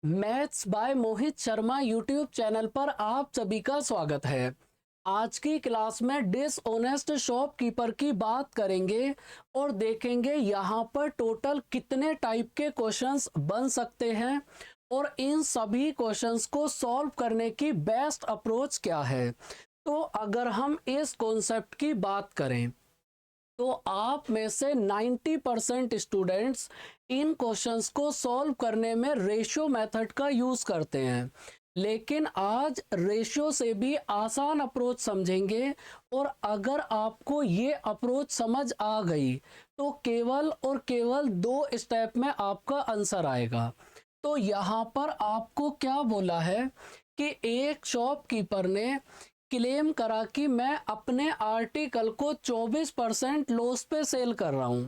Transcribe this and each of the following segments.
Maths by Mohit Sharma YouTube channel पर आप सभी का स्वागत है। आज की क्लास में डिसऑनेस्ट शॉपकीपर की बात करेंगे और देखेंगे यहाँ पर टोटल कितने टाइप के क्वेश्चंस बन सकते हैं और इन सभी क्वेश्चंस को सॉल्व करने की बेस्ट अप्रोच क्या है। तो अगर हम इस कॉन्सेप्ट की बात करें तो आप में से 90% स्टूडेंट्स इन क्वेश्चंस को सॉल्व करने में रेशियो मेथड का यूज करते हैं, लेकिन आज रेशियो से भी आसान अप्रोच समझेंगे। और अगर आपको ये अप्रोच समझ आ गई तो केवल और केवल 2 स्टेप में आपका आंसर आएगा। तो यहाँ पर आपको क्या बोला है कि एक शॉपकीपर ने क्लेम करा कि मैं अपने आर्टिकल को 24% लॉस पे सेल कर रहा हूं,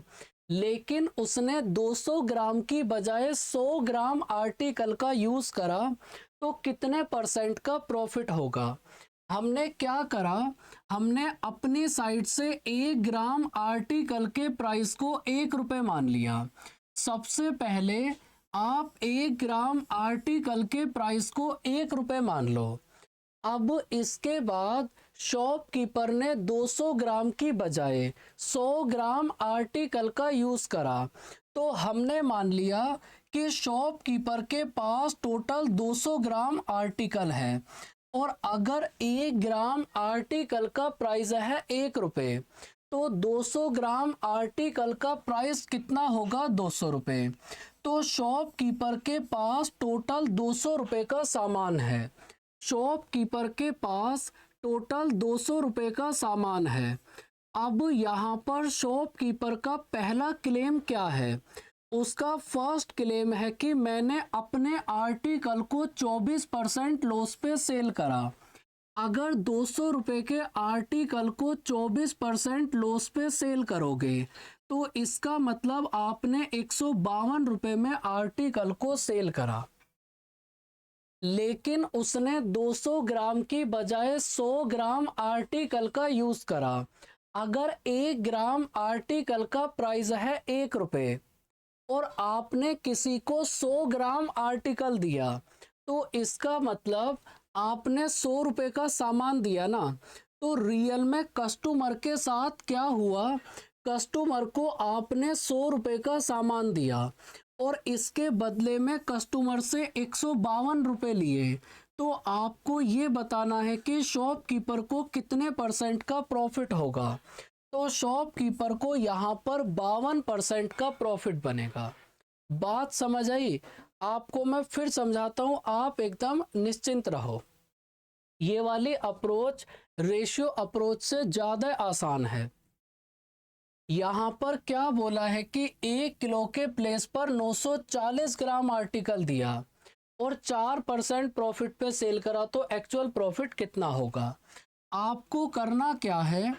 लेकिन उसने 200 ग्राम की बजाय 100 ग्राम आर्टिकल का यूज करा, तो कितने परसेंट का प्रॉफिट होगा। हमने क्या करा, हमने अपनी साइड से 1 ग्राम आर्टिकल के प्राइस को 1 रुपए मान लिया। सबसे पहले आप 1 ग्राम आर्टिकल के प्राइस को 1 रुपए मान लो। अब इसके बाद शॉपकीपर ने 200 ग्राम की बजाय 100 ग्राम आर्टिकल का यूज करा, तो हमने मान लिया कि शॉपकीपर के पास टोटल 200 ग्राम आर्टिकल है और अगर 1 ग्राम आर्टिकल का प्राइस है 1 रुपए, तो 200 ग्राम आर्टिकल का प्राइस कितना होगा, 200 रुपए। तो शॉपकीपर के पास टोटल 200 रुपए का सामान है। शॉपकीपर के पास टोटल 200 रुपए का सामान है। अब यहाँ पर शॉपकीपर का पहला क्लेम क्या है, उसका फर्स्ट क्लेम है कि मैंने अपने आर्टिकल को 24% लॉस पे सेल करा। अगर 200 रुपए के आर्टिकल को 24% लॉस पे सेल करोगे तो इसका मतलब आपने 152 रुपए में आर्टिकल को सेल करा, लेकिन उसने 200 ग्राम की बजाय 100 ग्राम आर्टिकल का यूज करा। अगर 1 ग्राम आर्टिकल का प्राइस है 1 रुपए और आपने किसी को 100 ग्राम आर्टिकल दिया, तो इसका मतलब आपने 100 रुपए का सामान दिया ना। तो रियल में कस्टमर के साथ क्या हुआ, कस्टमर को आपने 100 रुपए का सामान दिया और इसके बदले में कस्टमर से 152 रुपए लिए। तो आपको ये बताना है कि शॉपकीपर को कितने परसेंट का प्रॉफिट होगा। तो शॉपकीपर को यहाँ पर 52% का प्रॉफिट बनेगा। बात समझ आई? आपको मैं फिर समझाता हूँ, आप एकदम निश्चिंत रहो। ये वाली अप्रोच रेशियो अप्रोच से ज्यादा आसान है। यहाँ पर क्या बोला है कि 1 किलो के प्लेस पर 940 ग्राम आर्टिकल दिया और 4% प्रॉफिट पे सेल करा, तो एक्चुअल प्रॉफिट कितना होगा। आपको करना क्या है,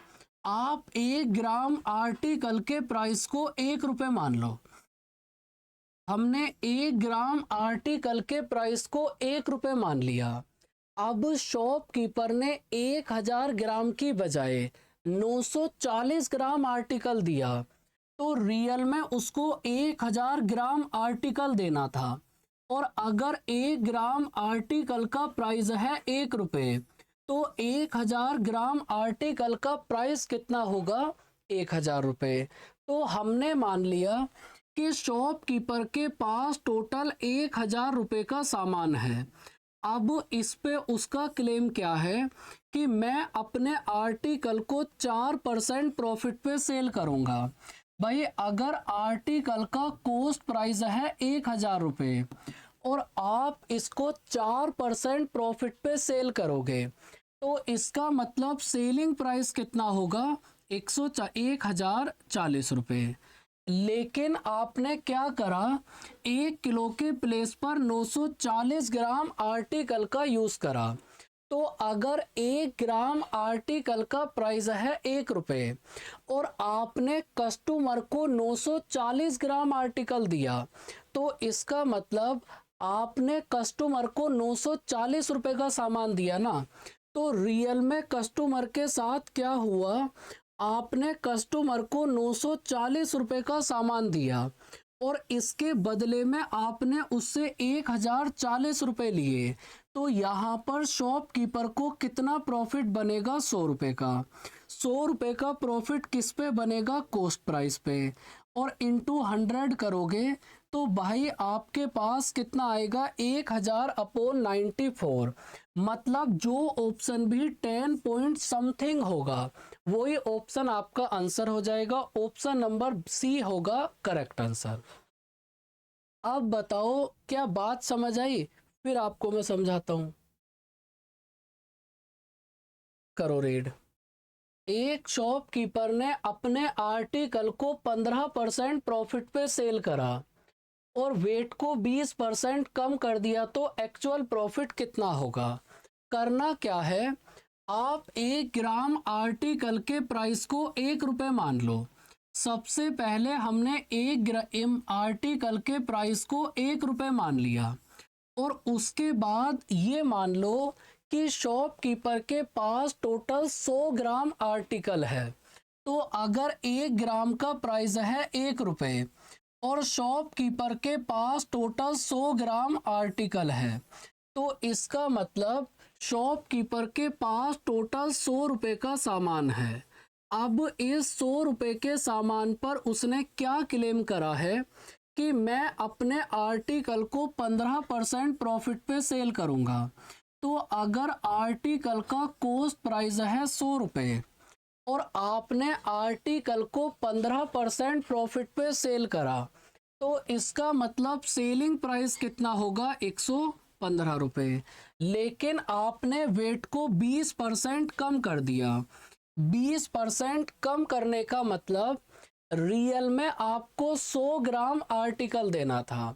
आप 1 ग्राम आर्टिकल के प्राइस को 1 रुपए मान लो। हमने 1 ग्राम आर्टिकल के प्राइस को 1 रुपए मान लिया। अब शॉपकीपर ने 1000 ग्राम की बजाय 940 ग्राम आर्टिकल दिया, तो रियल में उसको 1000 ग्राम आर्टिकल देना था। और अगर 1 ग्राम आर्टिकल का प्राइस है 1 रुपए, तो 1000 ग्राम आर्टिकल का प्राइस कितना होगा, 1000 रुपए। तो हमने मान लिया कि शॉपकीपर के पास टोटल 1000 रुपए का सामान है। अब इस पे उसका क्लेम क्या है कि मैं अपने आर्टिकल को 4% प्रॉफिट पे सेल करूंगा। भाई अगर आर्टिकल का कॉस्ट प्राइस है 1000 रुपए और आप इसको 4% प्रॉफिट पे सेल करोगे, तो इसका मतलब सेलिंग प्राइस कितना होगा, 1040 रुपए। लेकिन आपने क्या करा, 1 किलो के प्लेस पर 940 ग्राम आर्टिकल का यूज करा। तो अगर 1 ग्राम आर्टिकल का प्राइस है 1 रुपए और आपने कस्टमर को 940 ग्राम आर्टिकल दिया, तो इसका मतलब आपने कस्टमर को 940 रुपए का सामान दिया ना। तो रियल में कस्टमर के साथ क्या हुआ, आपने कस्टमर को 940 रुपए का सामान दिया और इसके बदले में आपने उससे 1040 रुपये लिए, तो यहाँ पर शॉपकीपर को कितना प्रॉफिट बनेगा? 100 रुपये का। 100 रुपये का प्रॉफिट किस पे बनेगा? कॉस्ट प्राइस पे। और इंटू 100 करोगे तो भाई आपके पास कितना आएगा? 1000/94। मतलब जो ऑप्शन भी 10 पॉइंट समथिंग होगा वही ऑप्शन आपका आंसर हो जाएगा। ऑप्शन नंबर सी होगा करेक्ट आंसर। अब बताओ क्या बात समझ आई? फिर आपको मैं समझाता हूं। करो रीड। एक शॉपकीपर ने अपने आर्टिकल को 15% प्रॉफिट पे सेल करा और वेट को 20% कम कर दिया, तो एक्चुअल प्रॉफिट कितना होगा? करना क्या है, आप 1 ग्राम आर्टिकल के प्राइस को 1 रुपये मान लो। सबसे पहले हमने 1 ग्राम आर्टिकल के प्राइस को 1 रुपये मान लिया, और उसके बाद ये मान लो कि शॉपकीपर के पास टोटल 100 ग्राम आर्टिकल है। तो अगर 1 ग्राम का प्राइस है 1 रुपये और शॉपकीपर के पास टोटल 100 ग्राम आर्टिकल है, तो इसका मतलब शॉपकीपर के पास टोटल 100 रुपये का सामान है। अब इस 100 रुपये के सामान पर उसने क्या क्लेम करा है कि मैं अपने आर्टिकल को 15% प्रॉफिट पे सेल करूंगा। तो अगर आर्टिकल का कॉस्ट प्राइस है 100 रुपये और आपने आर्टिकल को 15% प्रॉफिट पे सेल करा, तो इसका मतलब सेलिंग प्राइस कितना होगा? 115 रुपये। लेकिन आपने वेट को 20% कम कर दिया। 20% कम करने का मतलब रियल में आपको 100 ग्राम आर्टिकल देना था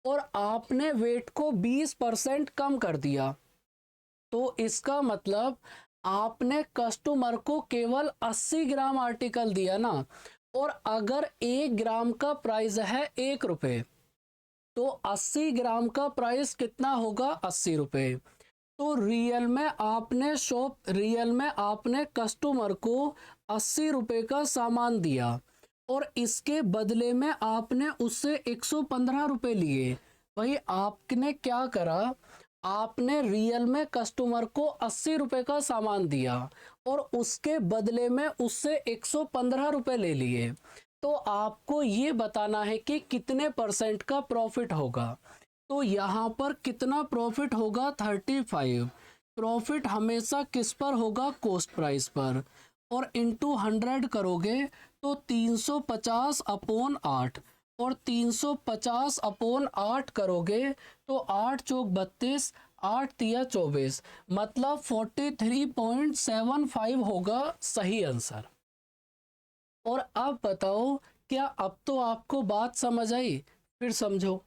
और आपने वेट को 20% कम कर दिया, तो इसका मतलब आपने कस्टमर को केवल 80 ग्राम आर्टिकल दिया ना। और अगर 1 ग्राम का प्राइस है 1 रुपये, तो 80 ग्राम का प्राइस कितना होगा? 80 रुपये। तो रियल में आपने कस्टमर को 80 रुपये का सामान दिया और इसके बदले में आपने उससे 115 रुपये लिए। भाई आपने क्या करा, आपने रियल में कस्टमर को 80 रुपये का सामान दिया और उसके बदले में उससे 115 रुपये ले लिए। तो आपको ये बताना है कि कितने परसेंट का प्रॉफिट होगा। तो यहाँ पर कितना प्रॉफिट होगा? 35। प्रॉफिट हमेशा किस पर होगा? कॉस्ट प्राइस पर। और इंटू 100 करोगे तो 350/8, और 350/8 करोगे तो 8 चौक 32, 8 तिया 24, मतलब 43.75 होगा सही आंसर। और अब बताओ क्या अब तो आपको बात समझ आई? फिर समझो।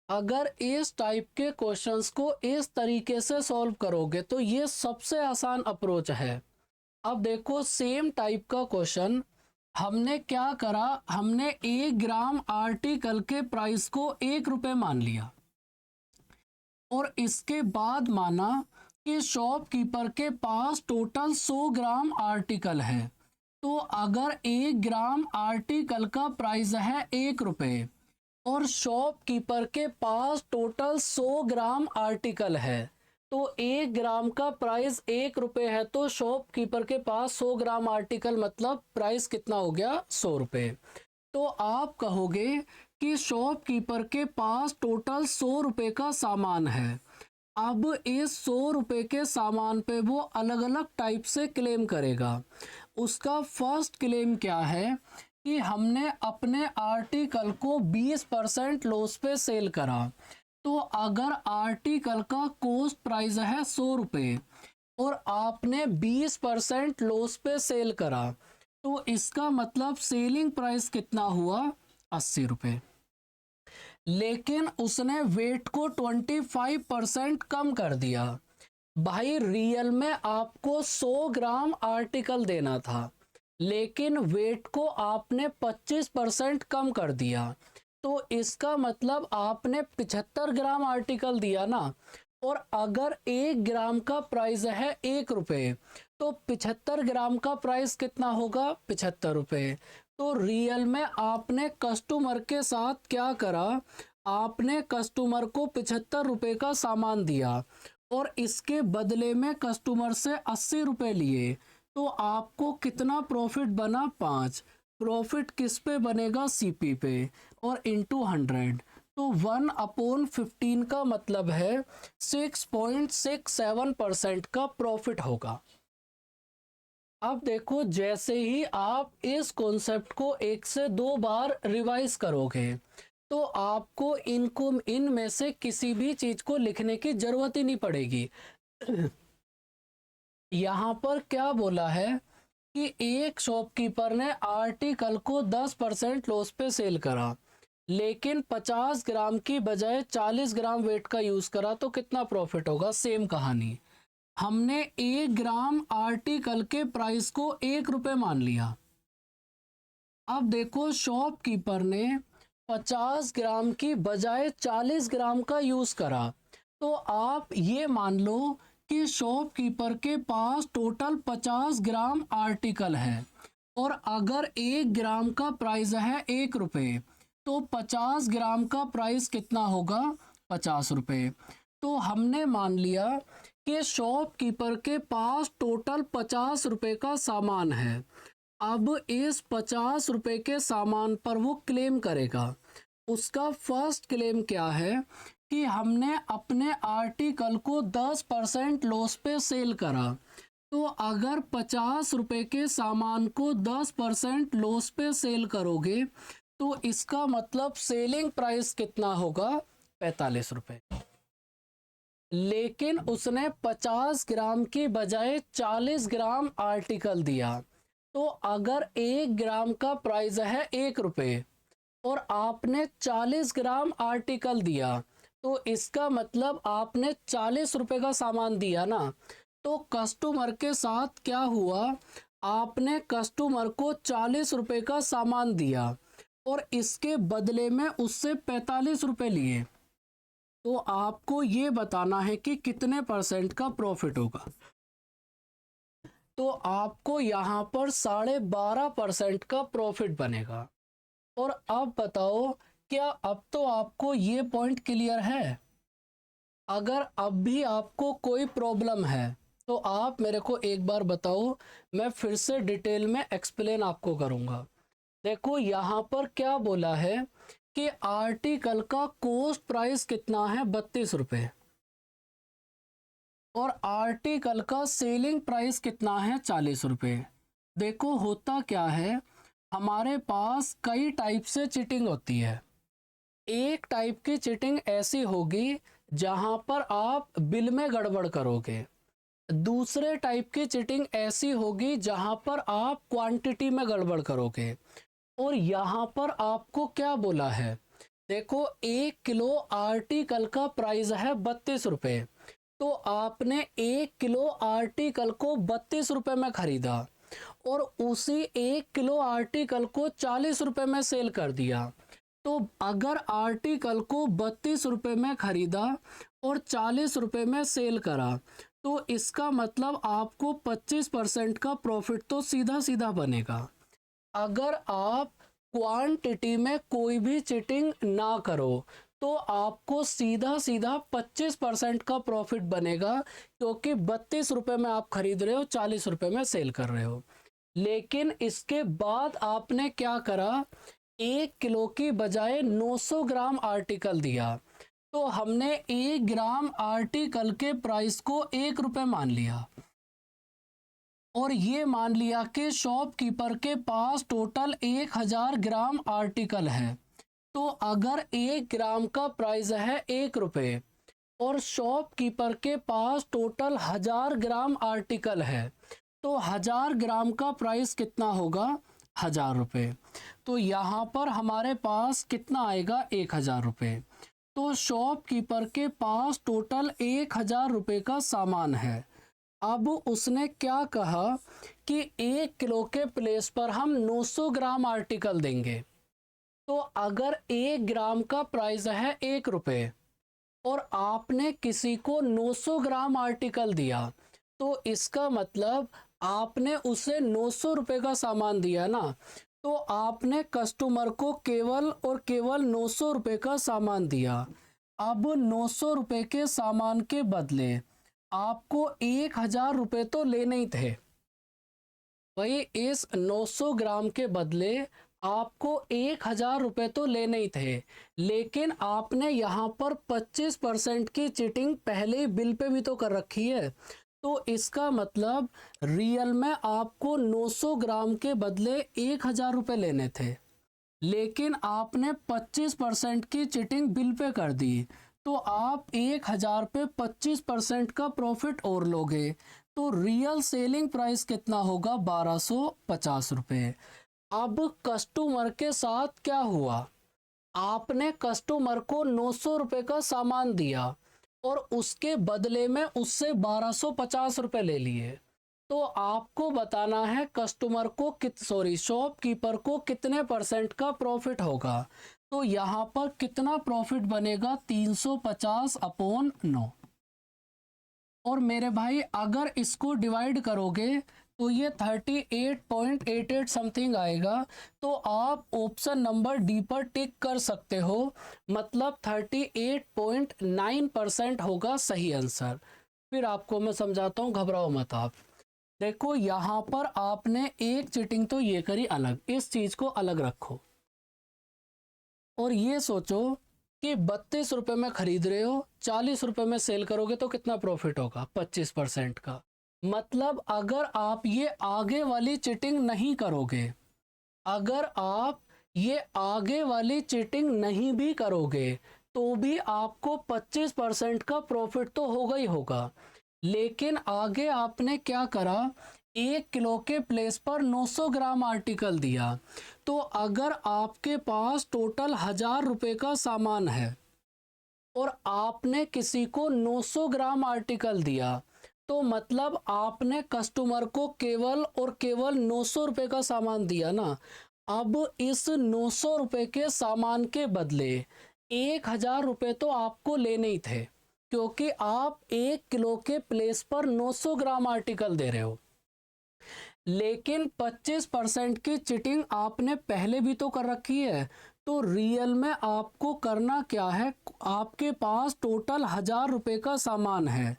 अगर इस टाइप के क्वेश्चंस को इस तरीके से सॉल्व करोगे तो ये सबसे आसान अप्रोच है। अब देखो सेम टाइप का क्वेश्चन हमने क्या करा, हमने 1 ग्राम आर्टिकल के प्राइस को 1 रुपये मान लिया और इसके बाद माना कि शॉपकीपर के पास टोटल 100 ग्राम आर्टिकल है। तो अगर 1 ग्राम आर्टिकल का प्राइस है 1 रुपये और शॉपकीपर के पास टोटल 100 ग्राम आर्टिकल है, तो 1 ग्राम का प्राइस 1 रुपये है, तो शॉपकीपर के पास 100 ग्राम आर्टिकल मतलब प्राइस कितना हो गया? 100 रुपये। तो आप कहोगे कि शॉपकीपर के पास टोटल 100 रुपये का सामान है। अब इस 100 रुपये के सामान पे वो अलग अलग टाइप से क्लेम करेगा। उसका फर्स्ट क्लेम क्या है कि हमने अपने आर्टिकल को 20% लॉस पे सेल करा। तो अगर आर्टिकल का कॉस्ट प्राइस है 100 रुपये और आपने 20% लॉस पे सेल करा, तो इसका मतलब सेलिंग प्राइस कितना हुआ? 80 रुपये। लेकिन उसने वेट को 25% कम कर दिया। भाई रियल में आपको 100 ग्राम आर्टिकल देना था, लेकिन वेट को आपने 25% कम कर दिया। तो इसका मतलब आपने 75 ग्राम आर्टिकल दिया ना। और अगर 1 ग्राम का प्राइस है 1 रुपये, तो 75 ग्राम का प्राइस कितना होगा? 75 रुपये। तो रियल में आपने कस्टमर के साथ क्या करा, आपने कस्टमर को 75 रुपए का सामान दिया और इसके बदले में कस्टमर से 80 रुपए लिए, तो आपको कितना प्रॉफिट बना, 5। प्रॉफिट किस पे बनेगा, सीपी पे, और इंटू 100, तो 1/15 का मतलब है 6.67% का प्रॉफिट होगा। अब देखो, जैसे ही आप इस कॉन्सेप्ट को 1 से 2 बार रिवाइज करोगे तो आपको इनमें से किसी भी चीज को लिखने की जरूरत ही नहीं पड़ेगी। यहाँ पर क्या बोला है कि एक शॉपकीपर ने आर्टिकल को 10% लॉस पे सेल करा, लेकिन 50 ग्राम की बजाय 40 ग्राम वेट का यूज करा, तो कितना प्रॉफिट होगा। सेम कहानी, हमने 1 ग्राम आर्टिकल के प्राइस को 1 रुपए मान लिया। अब देखो, शॉपकीपर ने 50 ग्राम की बजाय 40 ग्राम का यूज करा, तो आप ये मान लो कि शॉपकीपर के पास टोटल 50 ग्राम आर्टिकल है, और अगर 1 ग्राम का प्राइस है 1 रुपए, तो 50 ग्राम का प्राइस कितना होगा, 50 रुपए। तो हमने मान लिया कि शॉपकीपर के पास टोटल 50 रुपए का सामान है। अब इस 50 रुपए के सामान पर वो क्लेम करेगा। उसका फर्स्ट क्लेम क्या है कि हमने अपने आर्टिकल को 10% लॉस पे सेल करा। तो अगर 50 रुपए के सामान को 10% लॉस पे सेल करोगे तो इसका मतलब सेलिंग प्राइस कितना होगा, 45 रुपए। लेकिन उसने 50 ग्राम की बजाय 40 ग्राम आर्टिकल दिया, तो अगर 1 ग्राम का प्राइस है 1 रुपए और आपने 40 ग्राम आर्टिकल दिया, तो इसका मतलब आपने 40 रुपए का सामान दिया ना। तो कस्टमर के साथ क्या हुआ, आपने कस्टमर को 40 रुपए का सामान दिया और इसके बदले में उससे 45 रुपए लिए, तो आपको ये बताना है कि कितने % का प्रॉफिट होगा। तो आपको यहाँ पर 12.5% का प्रॉफिट बनेगा। और अब बताओ, क्या अब तो आपको ये पॉइंट क्लियर है? अगर अब भी आपको कोई प्रॉब्लम है तो आप मेरे को एक बार बताओ, मैं फिर से डिटेल में एक्सप्लेन आपको करूंगा। देखो, यहाँ पर क्या बोला है कि आर्टिकल का कॉस्ट प्राइस कितना है, 32 रुपए, और आर्टिकल का सेलिंग प्राइस कितना है, 40 रुपए। देखो, होता क्या है, हमारे पास कई टाइप से चीटिंग होती है। एक टाइप की चीटिंग ऐसी होगी जहां पर आप बिल में गड़बड़ करोगे। दूसरे टाइप की चीटिंग ऐसी होगी जहां पर आप क्वांटिटी में गड़बड़ करोगे। और यहाँ पर आपको क्या बोला है, देखो, 1 किलो आर्टिकल का प्राइस है 32 रुपए, तो आपने 1 किलो आर्टिकल को 32 रुपए में खरीदा और उसी 1 किलो आर्टिकल को 40 रुपए में सेल कर दिया। तो अगर आर्टिकल को 32 रुपए में खरीदा और 40 रुपए में सेल करा, तो इसका मतलब आपको 25% का प्रॉफिट तो सीधा सीधा बनेगा। अगर आप क्वांटिटी में कोई भी चीटिंग ना करो तो आपको सीधा सीधा 25% का प्रॉफिट बनेगा, क्योंकि 32 रुपए में आप खरीद रहे हो, 40 रुपए में सेल कर रहे हो। लेकिन इसके बाद आपने क्या करा, 1 किलो की बजाय 900 ग्राम आर्टिकल दिया, तो हमने 1 ग्राम आर्टिकल के प्राइस को 1 रुपए मान लिया और ये मान लिया कि शॉपकीपर के पास टोटल 1000 ग्राम आर्टिकल है। तो अगर 1 ग्राम का प्राइस है 1 रुपए और शॉपकीपर के पास टोटल 1000 ग्राम आर्टिकल है, तो 1000 ग्राम का प्राइस कितना होगा, 1000 रुपये। तो यहाँ पर हमारे पास कितना आएगा, 1000 रुपये। तो शॉपकीपर के पास टोटल 1000 रुपये का सामान है। अब उसने क्या कहा कि 1 किलो के प्लेस पर हम 900 ग्राम आर्टिकल देंगे। तो अगर 1 ग्राम का प्राइस है 1 रुपये और आपने किसी को 900 ग्राम आर्टिकल दिया, तो इसका मतलब आपने उसे 900 रुपये का सामान दिया ना। तो आपने कस्टमर को केवल और केवल 900 रुपये का सामान दिया। अब 900 रुपये के सामान के बदले आपको 1000 रुपये तो लेने ही थे। वही इस 900 ग्राम के बदले आपको 1000 रुपये तो लेने ही थे, लेकिन आपने यहाँ पर 25% की चीटिंग पहले ही बिल पे भी तो कर रखी है। तो इसका मतलब रियल में आपको 900 ग्राम के बदले 1000 रुपये लेने थे, लेकिन आपने 25% की चीटिंग बिल पे कर दी। तो आप 1000 पे 25% का प्रॉफिट और लोगे, तो रियल सेलिंग प्राइस कितना होगा? 1250 रुपये। अब कस्टमर के साथ क्या हुआ? आपने कस्टमर को 900 रुपये का सामान दिया और उसके बदले में उससे 1250 रुपये ले लिए। तो आपको बताना है कस्टमर को शॉपकीपर को कितने परसेंट का प्रॉफिट होगा। तो यहाँ पर कितना प्रॉफिट बनेगा? 350/9। और मेरे भाई अगर इसको डिवाइड करोगे तो ये 38.88 समथिंग आएगा। तो आप ऑप्शन नंबर डी पर टिक कर सकते हो, मतलब 38.9% होगा सही आंसर। फिर आपको मैं समझाता हूँ, घबराओ मत आप। देखो यहाँ पर आपने एक चीटिंग तो ये करी अलग, इस चीज को अलग रखो और ये सोचो कि 32 रुपये में खरीद रहे हो, 40 रुपये में सेल करोगे तो कितना प्रॉफिट होगा? 25% का। मतलब अगर आप ये आगे वाली चीटिंग नहीं करोगे, अगर आप ये आगे वाली चीटिंग नहीं भी करोगे तो भी आपको 25% का प्रॉफिट तो होगा ही होगा। लेकिन आगे आपने क्या करा? 1 किलो के प्लेस पर 900 ग्राम आर्टिकल दिया। तो अगर आपके पास टोटल 1000 रुपये का सामान है और आपने किसी को 900 ग्राम आर्टिकल दिया, तो मतलब आपने कस्टमर को केवल और केवल 900 रुपये का सामान दिया ना। अब इस 900 रुपये के सामान के बदले 1000 रुपये तो आपको लेने ही थे, क्योंकि आप 1 किलो के प्लेस पर 900 ग्राम आर्टिकल दे रहे हो। लेकिन 25% की चीटिंग आपने पहले भी तो कर रखी है। तो रियल में आपको करना क्या है? आपके पास टोटल 1000 रुपये का सामान है,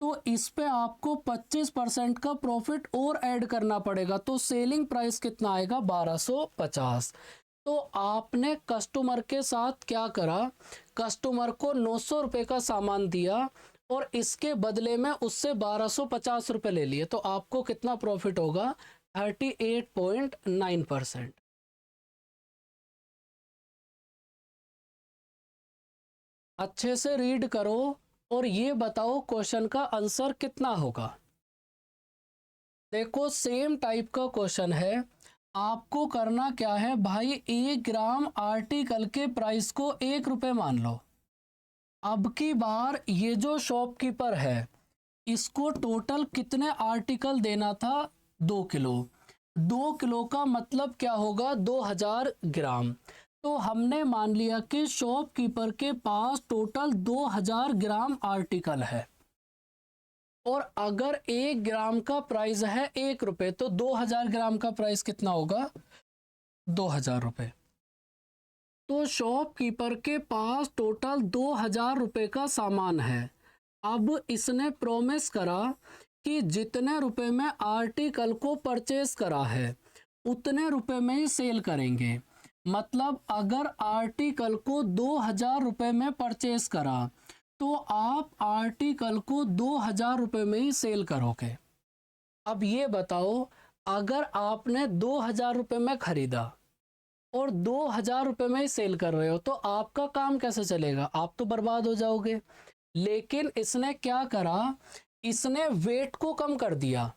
तो इस पे आपको 25% का प्रॉफिट और ऐड करना पड़ेगा। तो सेलिंग प्राइस कितना आएगा? 1250। तो आपने कस्टमर के साथ क्या करा? कस्टमर को 900 रुपये का सामान दिया और इसके बदले में उससे 1250 रुपये ले लिए। तो आपको कितना प्रॉफिट होगा? 38.9%। अच्छे से रीड करो और ये बताओ क्वेश्चन का आंसर कितना होगा। देखो सेम टाइप का क्वेश्चन है। आपको करना क्या है भाई? 1 ग्राम आर्टिकल के प्राइस को 1 रुपये मान लो। अब की बार ये जो शॉपकीपर है इसको टोटल कितने आर्टिकल देना था? 2 किलो। 2 किलो का मतलब क्या होगा? 2000 ग्राम। तो हमने मान लिया कि शॉपकीपर के पास टोटल 2000 ग्राम आर्टिकल है और अगर 1 ग्राम का प्राइस है 1 रुपये, तो 2000 ग्राम का प्राइस कितना होगा? 2000 रुपये। तो शॉपकीपर के पास टोटल 2000 रुपये का सामान है। अब इसने प्रॉमिस करा कि जितने रुपए में आर्टिकल को परचेस करा है उतने रुपए में ही सेल करेंगे। मतलब अगर आर्टिकल को 2000 रुपये में परचेस करा तो आप आर्टिकल को 2000 रुपये में ही सेल करोगे। अब ये बताओ, अगर आपने 2000 रुपये में खरीदा और 2000 रुपये में ही सेल कर रहे हो तो आपका काम कैसे चलेगा? आप तो बर्बाद हो जाओगे। लेकिन इसने क्या करा? इसने वेट को कम कर दिया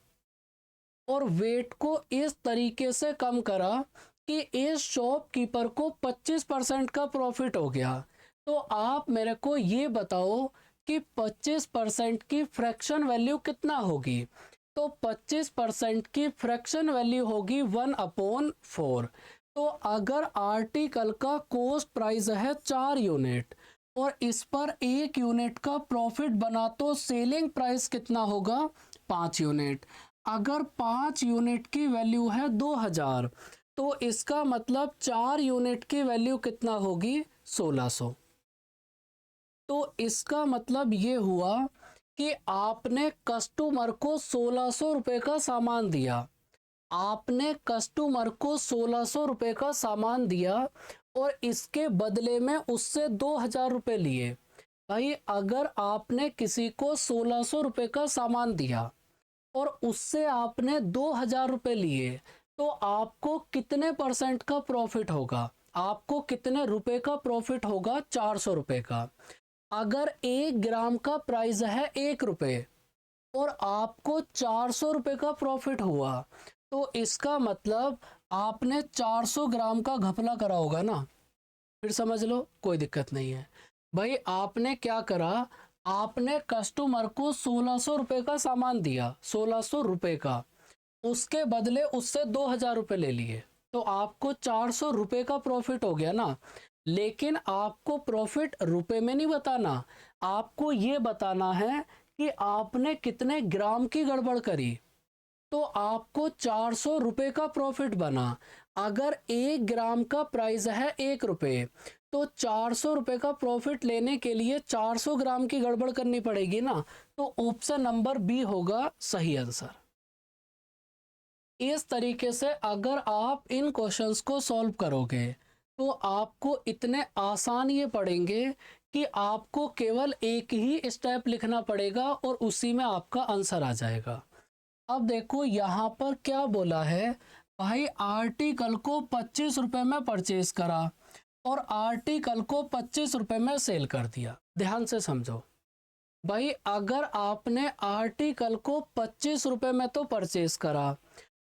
और वेट को इस तरीके से कम करा कि इस शॉपकीपर को 25% का प्रॉफिट हो गया। तो आप मेरे को ये बताओ कि 25% की फ्रैक्शन वैल्यू कितना होगी? तो 25% की फ्रैक्शन वैल्यू होगी 1/4। तो अगर आर्टिकल का कॉस्ट प्राइस है 4 यूनिट और इस पर 1 यूनिट का प्रॉफिट बना तो सेलिंग प्राइस कितना होगा? 5 यूनिट। अगर 5 यूनिट की वैल्यू है 2000 तो इसका मतलब 4 यूनिट की वैल्यू कितना होगी? 1600। तो इसका मतलब ये हुआ कि आपने कस्टमर को 1600 रुपये का सामान दिया। आपने कस्टमर को 1600 रुपये का सामान दिया और इसके बदले में उससे 2000 रुपये लिए। भाई अगर आपने किसी को 1600 रुपये का सामान दिया और उससे आपने 2000 रुपये लिए, तो आपको कितने परसेंट का प्रॉफिट होगा? आपको कितने रुपए का प्रॉफिट होगा? 400 रुपये का। अगर 1 ग्राम का प्राइस है 1 रुपये और आपको 400 रुपये का प्रॉफिट हुआ, तो इसका मतलब आपने 400 ग्राम का घपला करा होगा ना। फिर समझ लो, कोई दिक्कत नहीं है। भाई आपने क्या करा? आपने कस्टमर को 1600 रुपये का सामान दिया, 1600 रुपये का, उसके बदले उससे 2000 रुपये ले लिए, तो आपको 400 रुपये का प्रॉफिट हो गया ना। लेकिन आपको प्रॉफिट रुपए में नहीं बताना, आपको ये बताना है कि आपने कितने ग्राम की गड़बड़ करी। तो आपको 400 रुपये का प्रॉफिट बना। अगर 1 ग्राम का प्राइस है 1 रुपये, तो 400 रुपये का प्रॉफिट लेने के लिए 400 ग्राम की गड़बड़ करनी पड़ेगी ना। तो ऑप्शन नंबर बी होगा सही आंसर। इस तरीके से अगर आप इन क्वेश्चंस को सॉल्व करोगे तो आपको इतने आसान ये पड़ेंगे कि आपको केवल एक ही स्टेप लिखना पड़ेगा और उसी में आपका आंसर आ जाएगा। अब देखो यहाँ पर क्या बोला है। भाई आर्टिकल को 25 रुपए में परचेज करा और आर्टिकल को 25 रुपए में सेल कर दिया। ध्यान से समझो भाई, अगर आपने आर्टिकल को 25 रुपए में तो परचेज करा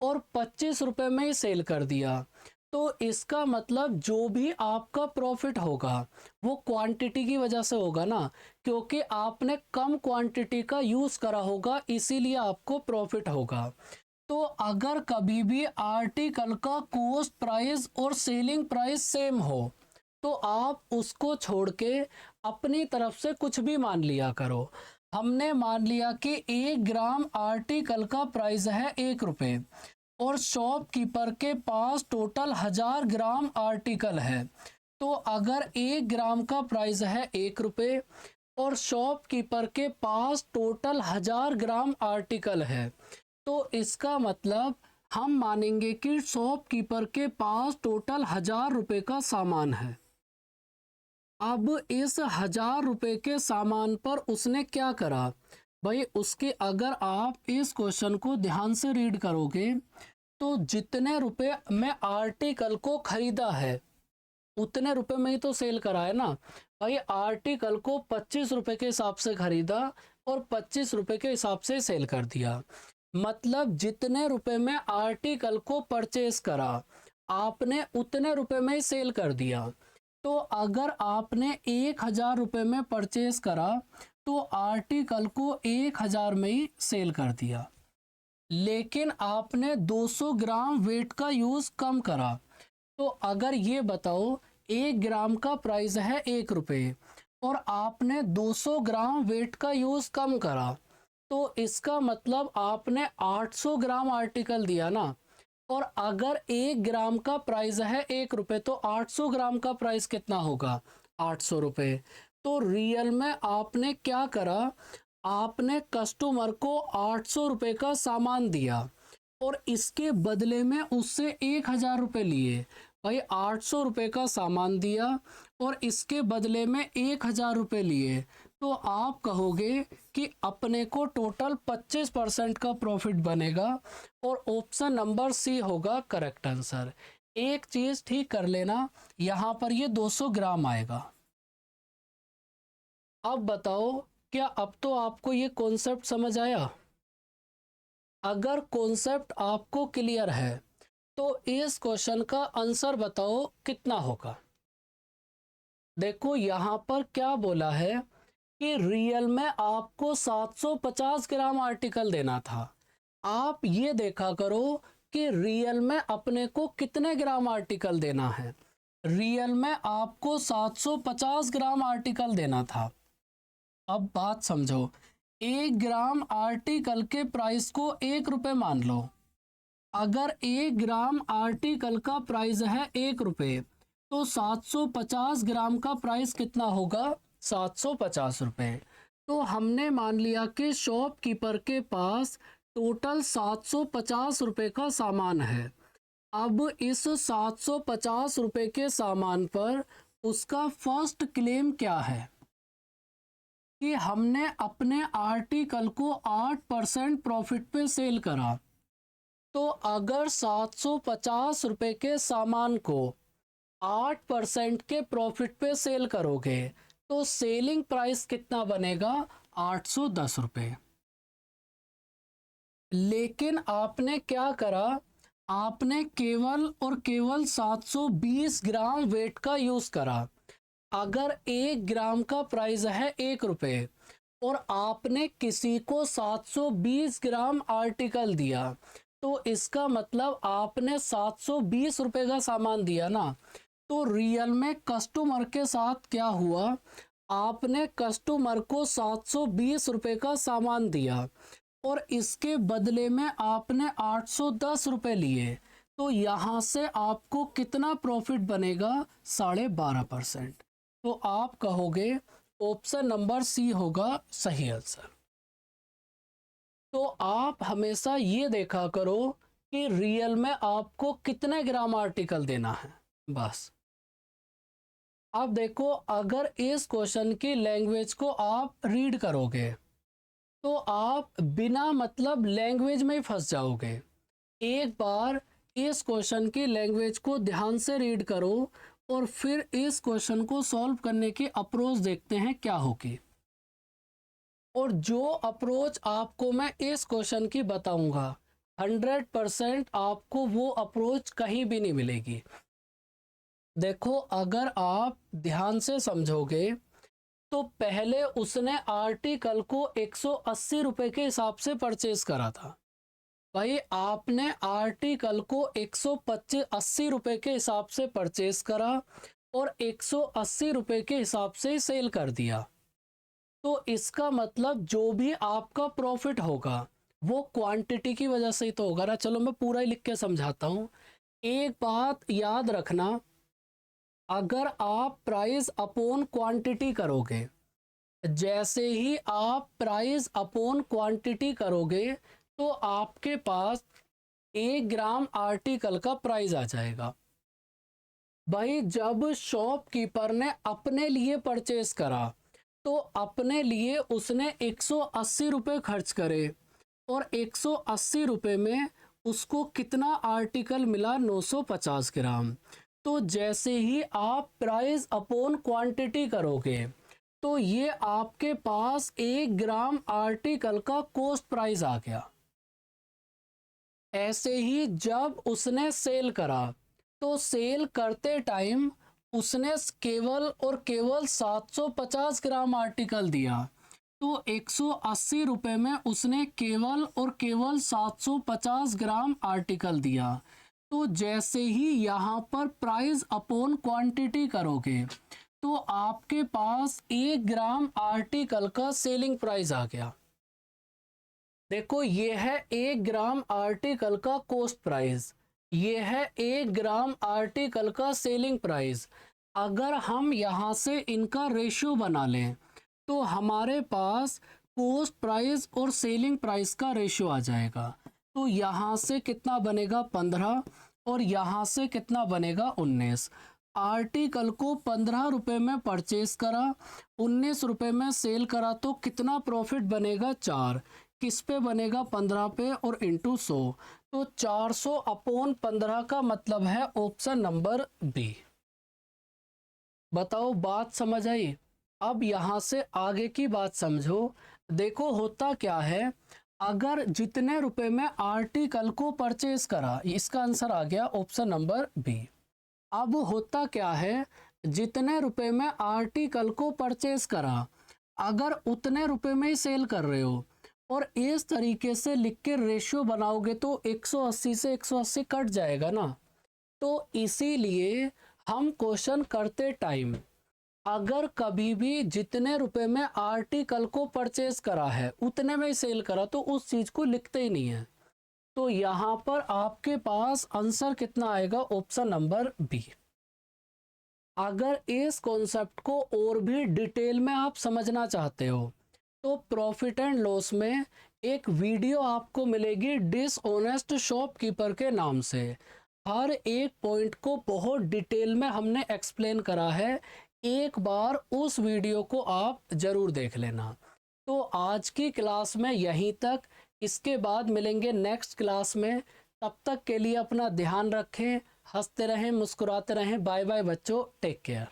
और 25 रुपए में ही सेल कर दिया, तो इसका मतलब जो भी आपका प्रॉफिट होगा वो क्वांटिटी की वजह से होगा ना, क्योंकि आपने कम क्वांटिटी का यूज करा होगा, इसीलिए आपको प्रॉफिट होगा। तो अगर कभी भी आर्टिकल का कॉस्ट प्राइस और सेलिंग प्राइस सेम हो, तो आप उसको छोड़ के अपनी तरफ से कुछ भी मान लिया करो। हमने मान लिया कि 1 ग्राम आर्टिकल का प्राइस है 1 रुपये और शॉपकीपर के पास टोटल 1000 ग्राम आर्टिकल है। तो अगर 1 ग्राम का प्राइस है 1 रुपये और शॉपकीपर के पास टोटल 1000 ग्राम आर्टिकल है, तो इसका मतलब हम मानेंगे कि शॉपकीपर के पास टोटल 1000 रुपये का सामान है। अब इस 1000 रुपये के सामान पर उसने क्या करा? भाई उसके अगर आप इस क्वेश्चन को ध्यान से रीड करोगे तो जितने रुपए में आर्टिकल को खरीदा है उतने रुपए में ही तो सेल करा है ना। भाई आर्टिकल को 25 रुपए के हिसाब से खरीदा और 25 रुपए के हिसाब से सेल कर दिया, मतलब जितने रुपए में आर्टिकल को परचेज करा आपने उतने रुपए में ही सेल कर दिया। तो अगर आपने 1000 रुपये में परचेज करा तो आर्टिकल को 1000 में ही सेल कर दिया, लेकिन आपने 200 ग्राम वेट का यूज कम करा। तो अगर ये बताओ 1 ग्राम का प्राइस है 1 रुपये और आपने 200 ग्राम वेट का यूज कम करा, तो इसका मतलब आपने 800 ग्राम आर्टिकल दिया ना। और अगर 1 ग्राम का प्राइस है 1 रुपये तो 800 ग्राम का प्राइस कितना होगा? 800 रुपये। तो रियल में आपने क्या करा? आपने कस्टमर को 800 रुपये का सामान दिया और इसके बदले में उससे 1000 रुपये लिए। भाई 800 रुपये का सामान दिया और इसके बदले में 1000 रुपये लिए, तो आप कहोगे कि अपने को टोटल 25% का प्रॉफिट बनेगा और ऑप्शन नंबर सी होगा करेक्ट आंसर। एक चीज ठीक कर लेना, यहां पर ये 200 ग्राम आएगा। अब बताओ, क्या अब तो आपको ये कॉन्सेप्ट समझ आया? अगर कॉन्सेप्ट आपको क्लियर है तो इस क्वेश्चन का आंसर बताओ कितना होगा। देखो यहां पर क्या बोला है कि रियल में आपको 750 ग्राम आर्टिकल देना था। आप ये देखा करो कि रियल में अपने को कितने ग्राम आर्टिकल देना है। रियल में आपको 750 ग्राम आर्टिकल देना था। अब बात समझो, 1 ग्राम आर्टिकल के प्राइस को 1 रुपये मान लो अगर 1 ग्राम आर्टिकल का प्राइस है 1 रुपये, तो 750 ग्राम का प्राइस कितना होगा? 750 रुपये। तो हमने मान लिया कि शॉपकीपर के पास टोटल 750 रुपये का सामान है। अब इस 750 रुपये के सामान पर उसका फर्स्ट क्लेम क्या है कि हमने अपने आर्टिकल को 8% प्रॉफिट पे सेल करा। तो अगर 750 रुपये के सामान को 8% के प्रॉफिट पे सेल करोगे तो सेलिंग प्राइस कितना बनेगा? 810 रुपये। लेकिन आपने क्या करा? आपने केवल और केवल 720 ग्राम वेट का यूज करा। अगर 1 ग्राम का प्राइस है 1 रुपये और आपने किसी को 720 ग्राम आर्टिकल दिया, तो इसका मतलब आपने 720 रुपये का सामान दिया ना। तो रियल में कस्टमर के साथ क्या हुआ? आपने कस्टमर को 720 रुपये का सामान दिया और इसके बदले में आपने 810 रुपये लिए। तो यहाँ से आपको कितना प्रॉफिट बनेगा? 12.5%। तो आप कहोगे ऑप्शन नंबर सी होगा सही आंसर। तो आप हमेशा ये देखा करो कि रियल में आपको कितने ग्राम आर्टिकल देना है, बस। अब देखो, अगर इस क्वेश्चन की लैंग्वेज को आप रीड करोगे तो आप बिना मतलब लैंग्वेज में ही फंस जाओगे। एक बार इस क्वेश्चन की लैंग्वेज को ध्यान से रीड करो और फिर इस क्वेश्चन को सॉल्व करने की अप्रोच देखते हैं क्या होगी। और जो अप्रोच आपको मैं इस क्वेश्चन की बताऊंगा 100% आपको वो अप्रोच कहीं भी नहीं मिलेगी। देखो, अगर आप ध्यान से समझोगे तो पहले उसने आर्टिकल को 180 रुपये के हिसाब से परचेज करा था। भाई, आपने आर्टिकल को 180 रुपये के हिसाब से परचेज करा और 180 रुपये के हिसाब से सेल कर दिया। तो इसका मतलब जो भी आपका प्रॉफिट होगा वो क्वांटिटी की वजह से ही तो होगा ना। चलो मैं पूरा ही लिख के समझाता हूँ। एक बात याद रखना, अगर आप प्राइस अपॉन क्वांटिटी करोगे, जैसे ही आप प्राइस अपॉन क्वांटिटी करोगे तो आपके पास 1 ग्राम आर्टिकल का प्राइस आ जाएगा। भाई, जब शॉपकीपर ने अपने लिए परचेज करा तो अपने लिए उसने 180 रुपये खर्च करे और 180 रुपये में उसको कितना आर्टिकल मिला? 950 ग्राम। तो जैसे ही आप प्राइस अपॉन क्वांटिटी करोगे तो ये आपके पास 1 ग्राम आर्टिकल का कॉस्ट प्राइस आ गया। ऐसे ही जब उसने सेल करा तो सेल करते टाइम उसने केवल और केवल 750 ग्राम आर्टिकल दिया। तो 180 रुपये में उसने केवल और केवल 750 ग्राम आर्टिकल दिया। तो जैसे ही यहाँ पर प्राइस अपॉन क्वांटिटी करोगे तो आपके पास 1 ग्राम आर्टिकल का सेलिंग प्राइस आ गया। देखो, ये है 1 ग्राम आर्टिकल का कॉस्ट प्राइस, ये है 1 ग्राम आर्टिकल का सेलिंग प्राइस। अगर हम यहाँ से इनका रेशियो बना लें तो हमारे पास कॉस्ट प्राइस और सेलिंग प्राइस का रेशियो आ जाएगा। तो यहाँ से कितना बनेगा? 15 और यहाँ से कितना बनेगा? 19। आर्टिकल को 15 रुपये में परचेज करा, 19 रुपये में सेल करा, तो कितना प्रॉफिट बनेगा? 4। किस पे बनेगा? 15 पे और इंटू 100। तो 400 अपॉन 15 का मतलब है ऑप्शन नंबर बी। बताओ, बात समझ आई? अब यहाँ से आगे की बात समझो। देखो, होता क्या है, अगर जितने रुपए में आर्टिकल को परचेज करा, इसका आंसर आ गया ऑप्शन नंबर बी। अब होता क्या है, जितने रुपए में आर्टिकल को परचेज करा, अगर उतने रुपए में ही सेल कर रहे हो और इस तरीके से लिख के रेशियो बनाओगे तो 180 से 180 कट जाएगा ना। तो इसीलिए हम क्वेश्चन करते टाइम अगर कभी भी जितने रुपए में आर्टिकल को परचेज करा है उतने में ही सेल करा तो उस चीज को लिखते ही नहीं है। तो यहाँ पर आपके पास आंसर कितना आएगा, ऑप्शन नंबर बी। अगर इस कॉन्सेप्ट को और भी डिटेल में आप समझना चाहते हो तो प्रॉफिट एंड लॉस में एक वीडियो आपको मिलेगी डिसऑनेस्ट शॉपकीपर के नाम से। हर एक पॉइंट को बहुत डिटेल में हमने एक्सप्लेन करा है, एक बार उस वीडियो को आप जरूर देख लेना। तो आज की क्लास में यहीं तक, इसके बाद मिलेंगे नेक्स्ट क्लास में। तब तक के लिए अपना ध्यान रखें, हंसते रहें, मुस्कुराते रहें। बाय बाय बच्चों, टेक केयर।